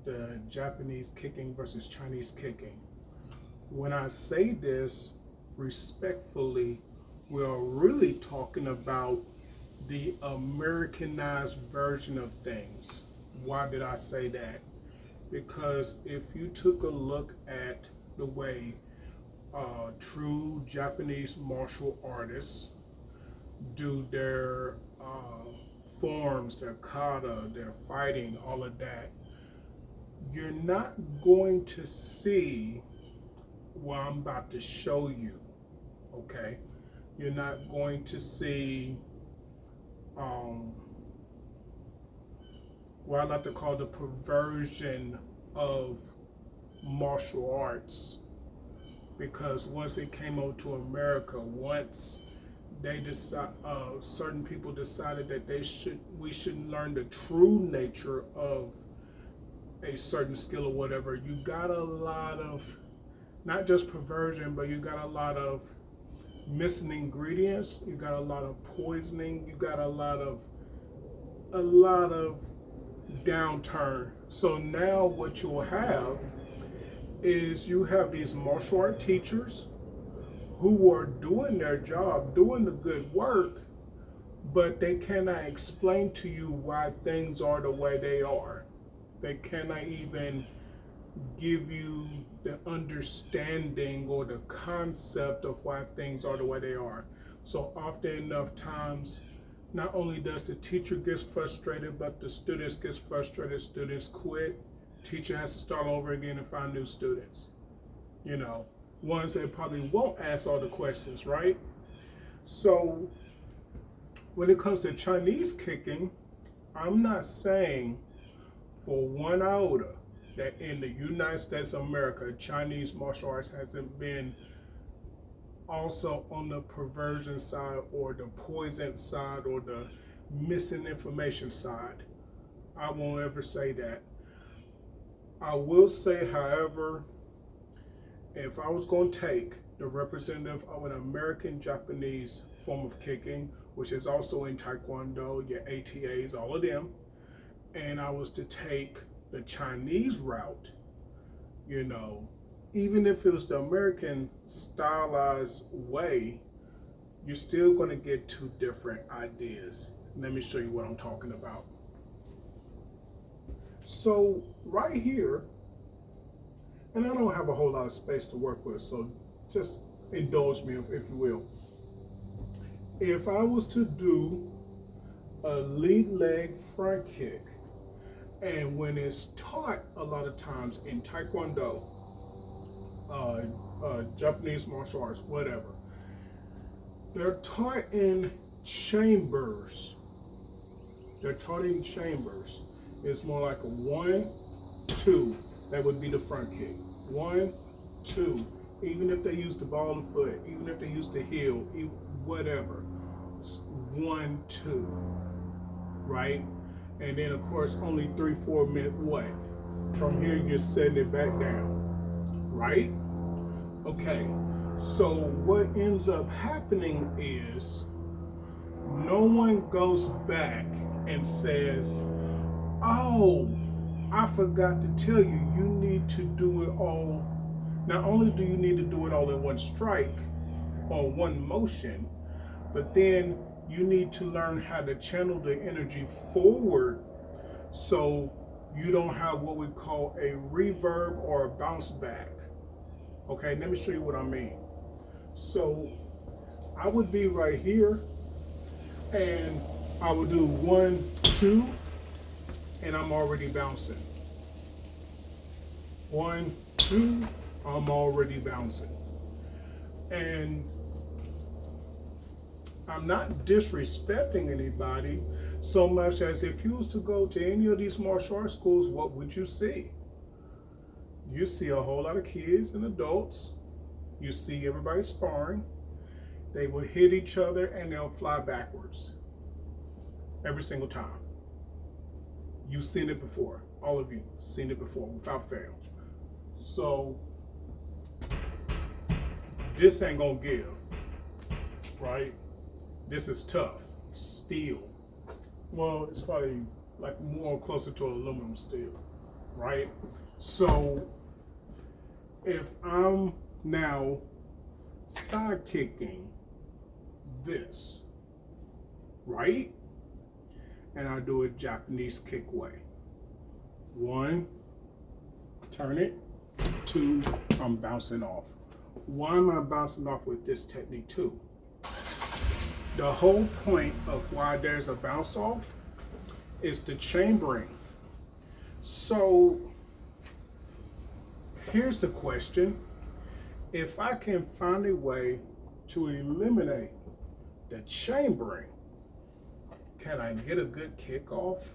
the Japanese kicking versus Chinese kicking. When I say this respectfully, we're really talking about the Americanized version of things. Why did I say that? Because if you took a look at the way true Japanese martial artists do their forms, their kata, their fighting, all of that, you're not going to see what I'm about to show you, okay? You're not going to see what I like to call the perversion of martial arts, because once it came over to America, once they decide, certain people decided that we should learn the true nature of a certain skill or whatever, you got a lot of not just perversion, but you got a lot of missing ingredients, you got a lot of poisoning, you got a lot of downturn. So now what you'll have is you have these martial art teachers who are doing their job, doing the good work, but they cannot explain to you why things are the way they are. They cannot even give you the understanding or the concept of why things are the way they are. So often enough times, not only does the teacher get frustrated, but the students get frustrated, students quit, teacher has to start over again and find new students. You know, ones that probably won't ask all the questions, right? So when it comes to Chinese kicking, I'm not saying for one iota that in the United States of America, Chinese martial arts hasn't been also on the perversion side or the poison side or the missing information side. I won't ever say that. I will say, however, if I was going to take the representative of an American Japanese form of kicking, which is also in Taekwondo, your ATAs, all of them, and I was to take the Chinese route, you know, even if it was the American stylized way, you're still going to get two different ideas. Let me show you what I'm talking about. So right here, and I don't have a whole lot of space to work with, so just indulge me if you will. If I was to do a lead leg front kick, and when it's taught a lot of times in Taekwondo, Japanese martial arts, whatever, they're taught in chambers. They're taught in chambers. It's more like a 1, 2. That would be the front kick. 1, 2. Even if they use the ball of foot, even if they use the heel, whatever. 1, 2. Right? And then of course only 3, 4 minutes what? From here you're setting it back down. Right? Okay. So what ends up happening is no one goes back and says, oh, I forgot to tell you, you need to do it all. Not only do you need to do it all in one strike or one motion, but then you need to learn how to channel the energy forward so you don't have what we call a reverb or a bounce back. Okay, let me show you what I mean. So I would be right here and I would do 1, 2, and I'm already bouncing. 1, 2, I'm already bouncing. And I'm not disrespecting anybody so much as if you was to go to any of these martial arts schools, what would you see? You see a whole lot of kids and adults. You see everybody sparring. They will hit each other and they'll fly backwards. Every single time. You've seen it before. All of you seen it before without fail. So this ain't gonna give, right? This is tough, steel. Well, it's probably like more closer to aluminum steel, right? So if I'm now side kicking this, right? And I do a Japanese kick way. 1, turn it. 2, I'm bouncing off. Why am I bouncing off with this technique too? The whole point of why there's a bounce off is the chambering. So here's the question. If I can find a way to eliminate the chambering, can I get a good kickoff?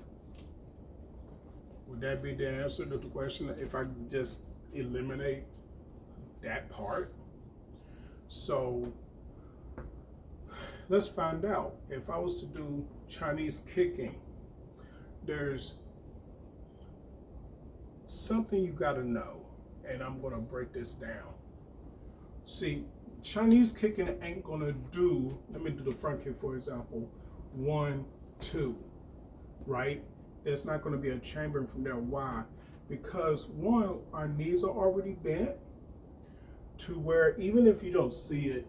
Would that be the answer to the question? If I just eliminate that part? So let's find out. If I was to do Chinese kicking, there's something you got to know, and I'm going to break this down. See, Chinese kicking ain't going to do, let me do the front kick for example, 1, 2, right? There's not going to be a chambering from there. Why? Because 1, our knees are already bent to where even if you don't see it,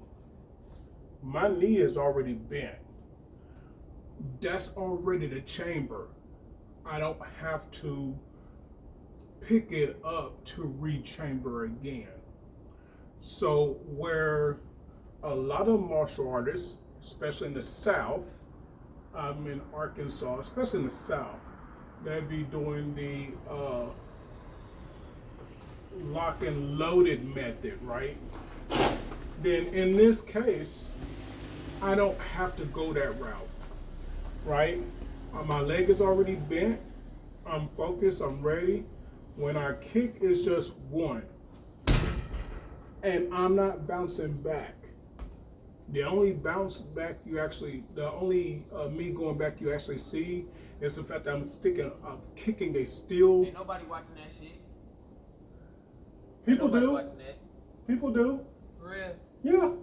my knee is already bent. That's already the chamber. I don't have to pick it up to re-chamber again. So where a lot of martial artists, especially in the South, I'm in Arkansas, especially in the South, they'd be doing the lock and loaded method, right? Then in this case, I don't have to go that route, right? My leg is already bent, I'm focused, I'm ready. When I kick, it's just 1. And I'm not bouncing back. The only bounce back you actually, the only me going back you actually see is the fact that I'm kicking a steel. Ain't nobody watching that shit. People do. Watching that. People do. For real? Yeah.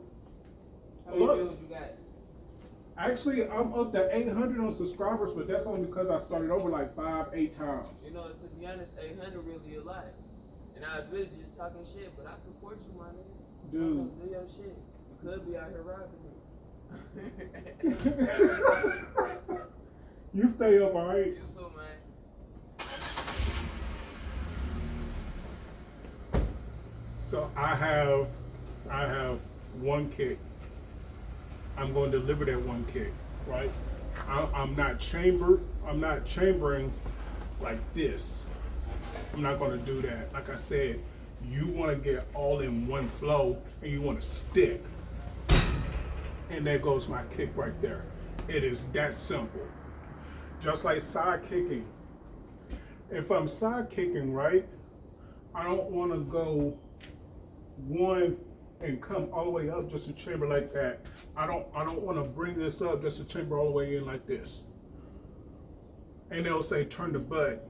How many views you got? Actually, I'm up to 800 on subscribers, but that's only because I started over like 5, 8 times. You know, to be honest, 800 really a lot. And I was really just talking shit, but I support you, my nigga. Dude. Do your shit. You could be out here robbing me. You stay up, all right? You too, man. So I have 1 kick. I'm going to deliver that 1 kick, right? I'm not chambering like this. I'm not going to do that. Like I said, you want to get all in one flow and you want to stick. And there goes my kick right there. It is that simple. Just like side kicking. If I'm side kicking, right, I don't want to go 1 and come all the way up just to chamber like that. I don't want to bring this up just to chamber all the way in like this. And they'll say turn the butt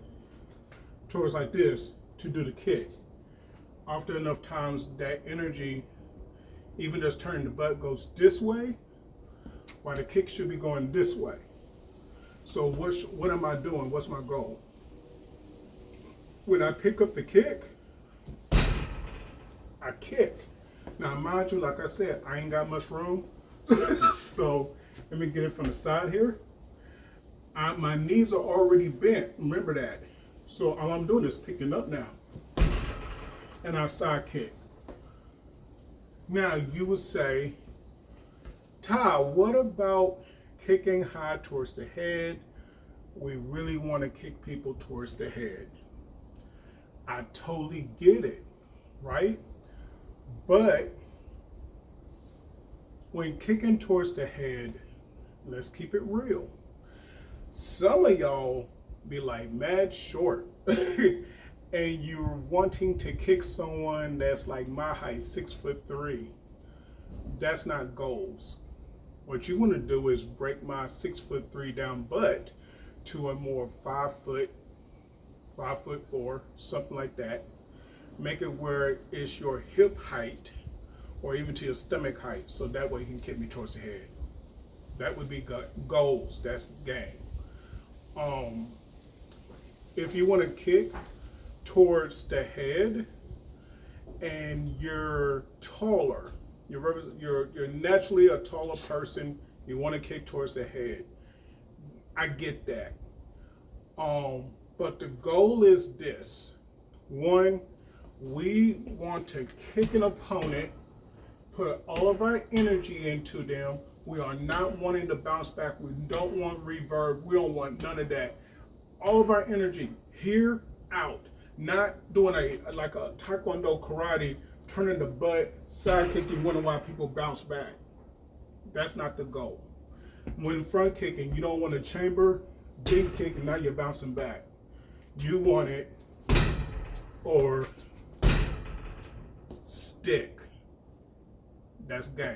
towards like this to do the kick. After enough times, that energy, even just turning the butt, goes this way, while the kick should be going this way. So what am I doing? What's my goal? When I pick up the kick, I kick. Now, mind you, like I said, I ain't got much room. So let me get it from the side here. My knees are already bent. Remember that. So all I'm doing is picking up now. And I side kick. Now, you would say, Ty, what about kicking high towards the head? We really want to kick people towards the head. I totally get it, right? But when kicking towards the head, let's keep it real. Some of y'all be like mad short and you're wanting to kick someone that's like my height, 6'3". That's not goals. What you want to do is break my 6'3" down butt to a more 5'4", something like that. Make it where it's your hip height or even to your stomach height, so that way you can kick me towards the head. That would be goals. That's game. If you want to kick towards the head and you're taller. You're naturally a taller person. You want to kick towards the head. I get that. But the goal is this. One, we want to kick an opponent, put all of our energy into them. We are not wanting to bounce back. We don't want reverb. We don't want none of that. All of our energy here, out. Not doing like a taekwondo karate, turning the butt, side kicking, wondering why people bounce back. That's not the goal. When front kicking, you don't want a chamber, big kick, and now you're bouncing back. You want it or stick. That's game.